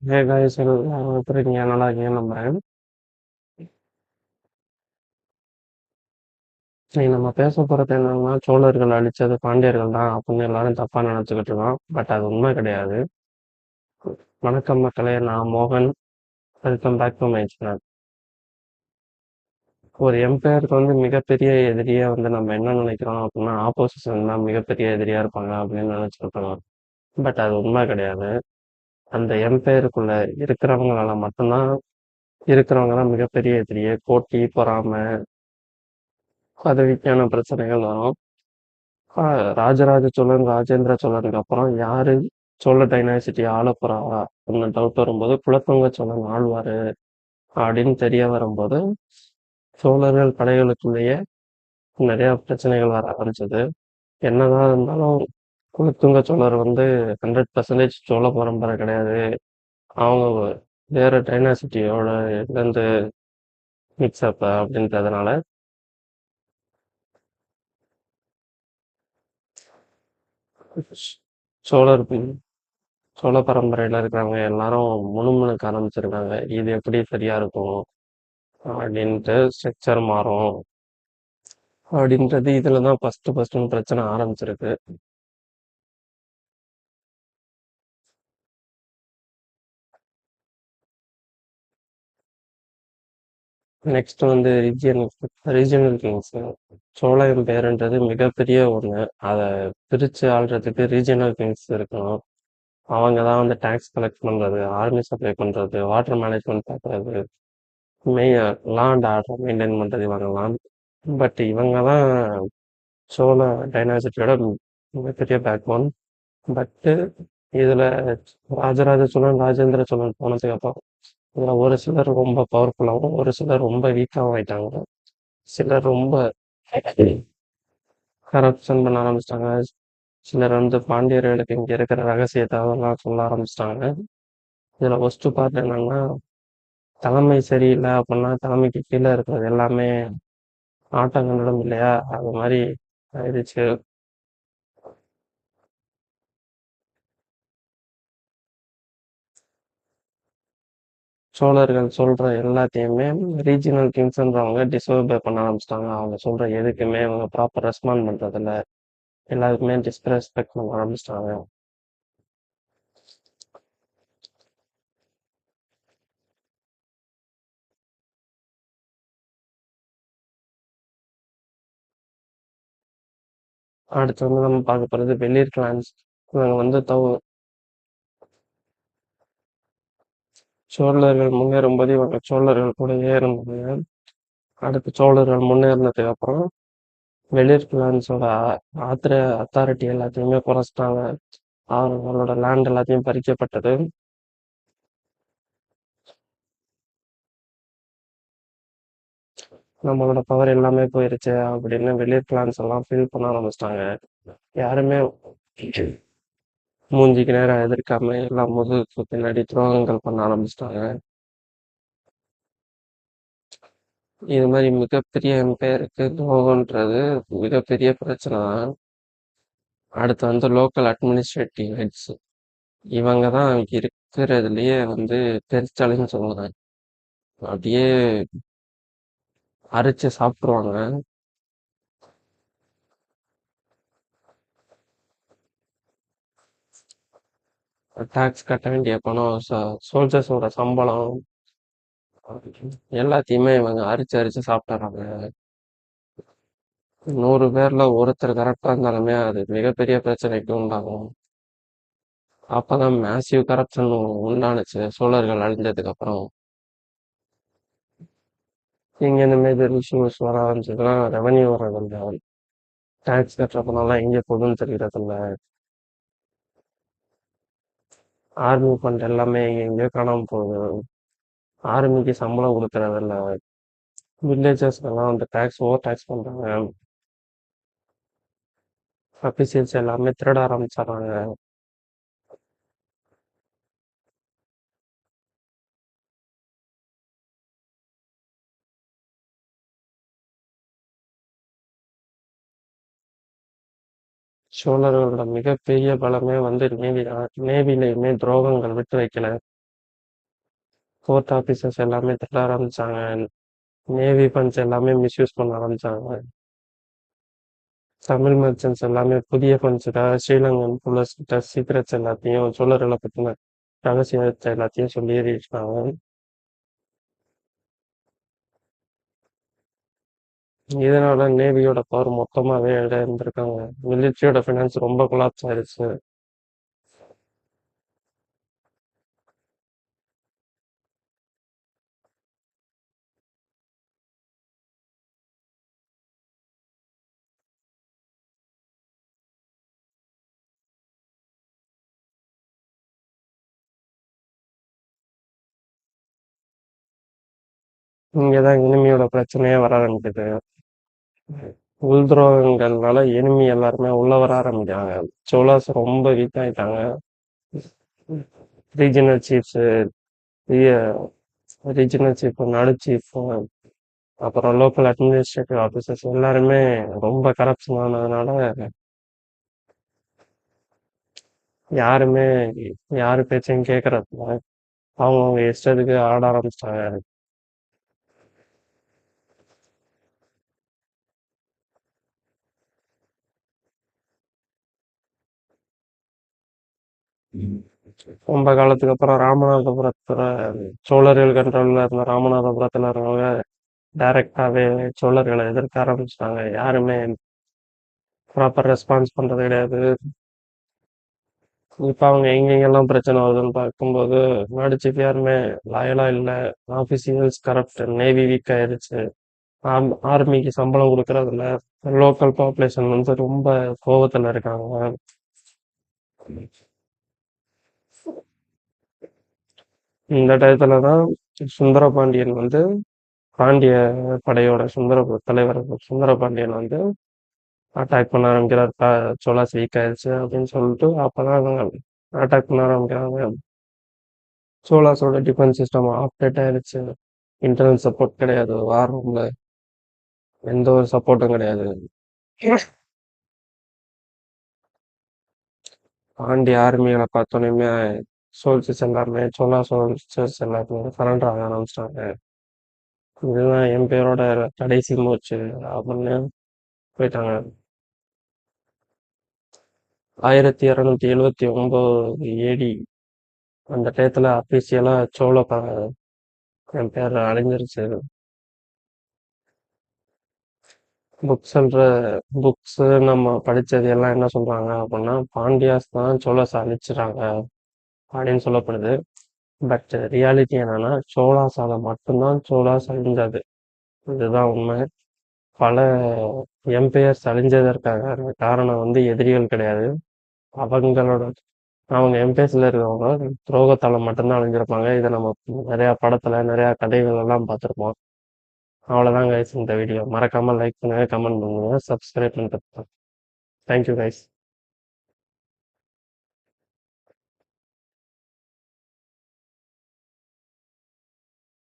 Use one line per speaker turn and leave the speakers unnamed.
Hey guys எல்லாரும் எப்படி இருக்கீங்க? நல்லா இருக்கீங்கன்னு நம்புறேன். இன்னைக்கு நம்ம பேச போறது என்னன்னா, சோழர்கள் அழிச்சது பாண்டியர்கள் தான் அப்படின்னு எல்லாரும் தப்பா நினைச்சுக்கிட்டு இருக்கோம். பட் அது உண்மை கிடையாது. வணக்கம் மக்களே, நான் மோகன். Welcome back to my channel. ஒரு எம்பையருக்கு வந்து மிகப்பெரிய எதிரியா வந்து நம்ம என்ன நினைக்கிறோம் அப்படின்னா, ஆப்போசிஷன் தான் மிகப்பெரிய எதிரியா இருப்பாங்க அப்படின்னு நினைச்சுக்கிட்டு இருக்கோம். பட் அது உண்மை கிடையாது. அந்த எம்பையருக்குள்ள இருக்கிறவங்களால மட்டும்தான் இருக்கிறவங்க தான் மிகப்பெரிய எதிரியே. போட்டி, பொறாமை, பதவிக்கான பிரச்சனைகள் வரும். ராஜராஜ சோழன், ராஜேந்திர சோழனுக்கு அப்புறம் யாரு சோழ டைனாசிட்டி ஆளப் போறா அந்த டவுட் வரும்போது, குலோத்துங்க சோழன் ஆழ்வாரு அப்படின்னு தெரிய வரும்போது, சோழர்கள் படைகளுக்குள்ளேயே நிறைய பிரச்சனைகள் வர ஆரம்பிச்சது. என்னதான் இருந்தாலும் குலோத்துங்க சோழர் வந்து 100% சோழ பரம்பரை கிடையாது. அவங்க வேற டைனாசிட்டியோட இருந்து மிக்ஸ் அப் அப்படின்றதுனால சோழர் சோழ பரம்பரையில இருக்கிறவங்க எல்லாரும் முணுமுணுக்க ஆரம்பிச்சிருக்காங்க. இது எப்படி சரியா இருக்கும் அப்படின்ட்டு ஸ்ட்ரக்சர் மாறும் அப்படின்றது இதுல தான் ஃபர்ஸ்ட் பிரச்சனை ஆரம்பிச்சிருக்கு. நெக்ஸ்ட் வந்து ரீஜியனல் கிங்ஸ். சோழ எம்பையர்ன்றது மிகப்பெரிய ஒண்ணு. அதை பிரிச்சு ஆள்றதுக்கு ரீஜியனல் கிங்ஸ் இருக்கணும். அவங்க தான் வந்து டேக்ஸ் கலெக்ட் பண்றது, ஆர்மி சப்ளை பண்றது, வாட்டர் மேனேஜ்மெண்ட் பார்க்கறது, main law and order maintain பண்றது இவங்கலாம். பட் இவங்க தான் சோழ டைனாசிட்டியோட மிகப்பெரிய பேக்போன். பட்டு இதுல ராஜராஜ சோழன், ராஜேந்திர சோழன் போனதுக்கு அப்புறம் இதுல ஒரு சிலர் ரொம்ப பவர்ஃபுல்லாகவும், ஒரு சிலர் ரொம்ப வீக்காகவும் ஆயிட்டாங்க. சிலர் ரொம்ப கரப்ஷன் பண்ண ஆரம்பிச்சிட்டாங்க. சிலர் வந்து பாண்டியர்களுக்கு இங்க இருக்கிற ரகசியத்தை அதெல்லாம் சொல்ல ஆரம்பிச்சிட்டாங்க. இதுல ஃபர்ஸ்ட் பார்ட் என்னன்னா, தலைமை சரியில்லை அப்படின்னா தலைமைக்கு கீழே இருக்கிறது எல்லாமே ஆட்டங்கள்டும் இல்லையா, அது மாதிரி ஆயிடுச்சு. சோழர்கள் சொல்ற எல்லாத்தையுமே ரீஜினல் கிங்ஸ்ன்றவங்க டிஸ்ஓபே பண்ண ஆரம்பிச்சிட்டாங்க. அவங்க சொல்ற எதுக்குமே அவங்க ப்ராப்பர் ரெஸ்பாண்ட் பண்றது இல்ல. எல்லாருக்குமே டிஸ்ரெஸ்பெக்ட் பண்ண ஆரம்பிச்சிட்டாங்க. அடுத்து வந்து நம்ம பார்க்க போறது வெளிர் கிளான்ஸ். இவங்க வந்து சோழர்கள் முன்னேறும்போது இவங்க சோழர்கள் கூடயே இருந்தாங்க. அடுத்து சோழர்கள் முன்னேறினதுக்கு அப்புறம் வெளிர் கிளான்ஸோட ஆத்திர அத்தாரிட்டி எல்லாத்தையுமே குறைச்சிட்டாங்க. அவங்களோட லேண்ட் எல்லாத்தையும் பறிக்கப்பட்டது. நம்மளோட பவர் எல்லாமே போயிருச்சு அப்படின்னு வெளிர் கிளான்ஸ் எல்லாம் ஃபீல் பண்ண ஆரம்பிச்சிட்டாங்க. யாருமே மூஞ்சிக்கு நேரம் எதிர்க்காம எல்லாம் முதுகுக்கு பின்னாடி துரோகங்கள் பண்ண ஆரம்பிச்சிட்டாங்க. இது மாதிரி மிகப்பெரிய எம்பையருக்கு துரோகம்ன்றது மிகப்பெரிய பிரச்சனை தான். அடுத்து வந்து லோக்கல் அட்மினிஸ்ட்ரேட்டிவ் ஹெட்ஸ். இவங்க தான் இருக்கிறதுலயே வந்து பெருச்சாளின்னு சொல்லுவாங்க. அப்படியே அரைச்சு சாப்பிட்ருவாங்க. டாக்ஸ் கட்ட வேண்டிய பணம், சோல்ஜர்ஸோட சம்பளம், எல்லாத்தையுமே இவங்க அரிச்சு அரிச்சு சாப்பிட்டுறாங்க. 100 பேர்ல ஒருத்தர் கரெக்டா இருந்தாலுமே அது மிகப்பெரிய பிரச்சனைக்கு உண்டாகும். அப்பதான் மேசிவ் கரப்ஷன் உண்டானுச்சு சோழர்கள் அழிஞ்சதுக்கு அப்புறம். இங்க இந்த மேஜர் இஷ்யூஸ் வர ஆரம்பிச்சதுன்னா ரெவன்யூ வர்றதில்ல, டாக்ஸ் கட்டுற பணம்லாம் எங்கே போகுதுன்னு தெரியறதில்ல, ஆர்மி ஃபண்ட் எல்லாமே எங்கேயோ காணாம போகுது, ஆர்மிக்கு சம்பளம் கொடுக்கறதில்ல, வில்லேஜஸ்லாம் வந்து ஓவர் டேக்ஸ் பண்றாங்க, அபிஷியல்ஸ் எல்லாமே திருட ஆரம்பிச்சிடுறாங்க. சோழர்களோட மிகப்பெரிய பலமே வந்து நேவி தான். நேவிலையுமே துரோகங்கள் விட்டு வைக்கல. கோர்ட் ஆஃபீசர்ஸ் எல்லாமே திருட ஆரம்பிச்சாங்க. நேவி ஃபண்ட்ஸ் எல்லாமே மிஸ்யூஸ் பண்ண ஆரம்பிச்சாங்க. தமிழ் மர்ச்சன்ட்ஸ் எல்லாமே புதிய ஃபண்ட்ஸுக்காக ஸ்ரீலங்கன் ரூலர்ஸ் கிட்ட சீக்ரெட்ஸ் எல்லாத்தையும் சோழர்களை பத்தின ரகசியத்தை எல்லாத்தையும் சொல்லி ஏறிட்டாங்க. இதனால நேவியோட பவர் மொத்தமாவே இழந்திருக்காங்க. மிலிட்ரியோட ஃபினான்ஸ் ரொம்ப கொலாப்ஸ் ஆயிருச்சு. இங்கதான் இனிமையோட பிரச்சனையே வர ஆரம்பிக்குது. உள் துரோகங்கள்னால எனிமி எல்லாருமே உள்ள வர ஆரம்பிக்கிறாங்க. சோலாஸ் ரொம்ப வீக் ஆயிட்டாங்க. ரீஜனல் சீஃப்ஸ், ரீஜனல் சீஃப், நடு சீஃப், அப்புறம் லோக்கல் அட்மினிஸ்ட்ரேட்டிவ் ஆஃபீஸர்ஸ் எல்லாருமே ரொம்ப கரப்ஷன் ஆனதுனால யாருமே யாரு பேச்சையும் கேட்கறதில்ல. அவங்க இஷ்டத்துக்கு ஆட ஆரம்பிச்சிட்டாங்க. ரொம்ப காலத்துக்கு அப்புறம் ராமநாதபுரத்துல சோழர்கள் கண்ட்ரோல்ல இருந்த ராமநாதபுரத்துல இருந்தவங்க டைரக்டாவே சோழர்களை எதிர்க்க ஆரம்பிச்சிட்டாங்க. யாருமே ப்ராப்பர் ரெஸ்பான்ஸ் பண்றது கிடையாது. இப்ப அவங்க எங்கெங்கெல்லாம் பிரச்சனை வருதுன்னு பார்க்கும்போது நடிச்சுக்கு யாருமே லாயலா இல்லை. ஆபீசியல்ஸ் கரப்ட், நேவி வீக் ஆயிருச்சு, ஆர்மிக்கு சம்பளம் கொடுக்கறது இல்ல, லோக்கல் பாப்புலேஷன் வந்து ரொம்ப கோவத்துல இருக்காங்க. இந்த டயத்துல தான் சுந்தரபாண்டியன் வந்து பாண்டிய படையோட தலைவர் சுந்தரபாண்டியன் வந்து அட்டாக் பண்ண ஆரம்பிக்கிறார். சோலாஸ் வீக் ஆயிடுச்சு அப்படின்னு சொல்லிட்டு அப்பதான் அட்டாக் பண்ண ஆரம்பிக்கிறாங்க. சோலாஸோட டிஃபென்ஸ் சிஸ்டம் ஆப்டேட் ஆயிடுச்சு. இன்டர்னல் சப்போர்ட் கிடையாது. வார் ரூம்ல எந்த ஒரு சப்போர்ட்டும் கிடையாது. பாண்டிய ஆர்மிகளை பார்த்தோன்னே சோல்ஜர்ஸ் எல்லாருமே சோலா சோல்ஜர்ஸ் எல்லாருமே சரண்டர் ஆக ஆரம்பிச்சிட்டாங்க. இதுதான் என் பேரோட கடைசி மூச்சு அப்படின்னு போயிட்டாங்க. 1279 ஏடி அந்த டயத்துல அபிஷியலா என் பேர் அழிஞ்சிருச்சு. புக்ஸ்ன்ற புக்ஸ் நம்ம படிச்சது எல்லாம் என்ன சொல்றாங்க அப்படின்னா பாண்டியாஸ் தான் சோழஸ் அழிச்சிட்டாங்க அப்படின்னு சொல்லப்படுது. பட் ரியாலிட்டி என்னன்னா சோழாஸால மட்டும்தான் சோழாஸ் அழிஞ்சது. இதுதான் உண்மை. பல எம்பையர்ஸ் அழிஞ்சதற்காக காரணம் வந்து எதிரிகள் கிடையாது. அவங்களோட அவங்க எம்பையர்ஸ்ல இருக்கவங்க துரோகத்தால மட்டும்தான் அழிஞ்சிருப்பாங்க. இதை நம்ம நிறைய படத்துல நிறைய கதைகள் எல்லாம் பார்த்துருப்போம். அவ்வளோதான் கைஸ் இந்த வீடியோ. மறக்காம லைக் பண்ணுங்க, கமெண்ட் பண்ணுங்க, சப்ஸ்கிரைப் பண்ணிட்டு. Thank you guys.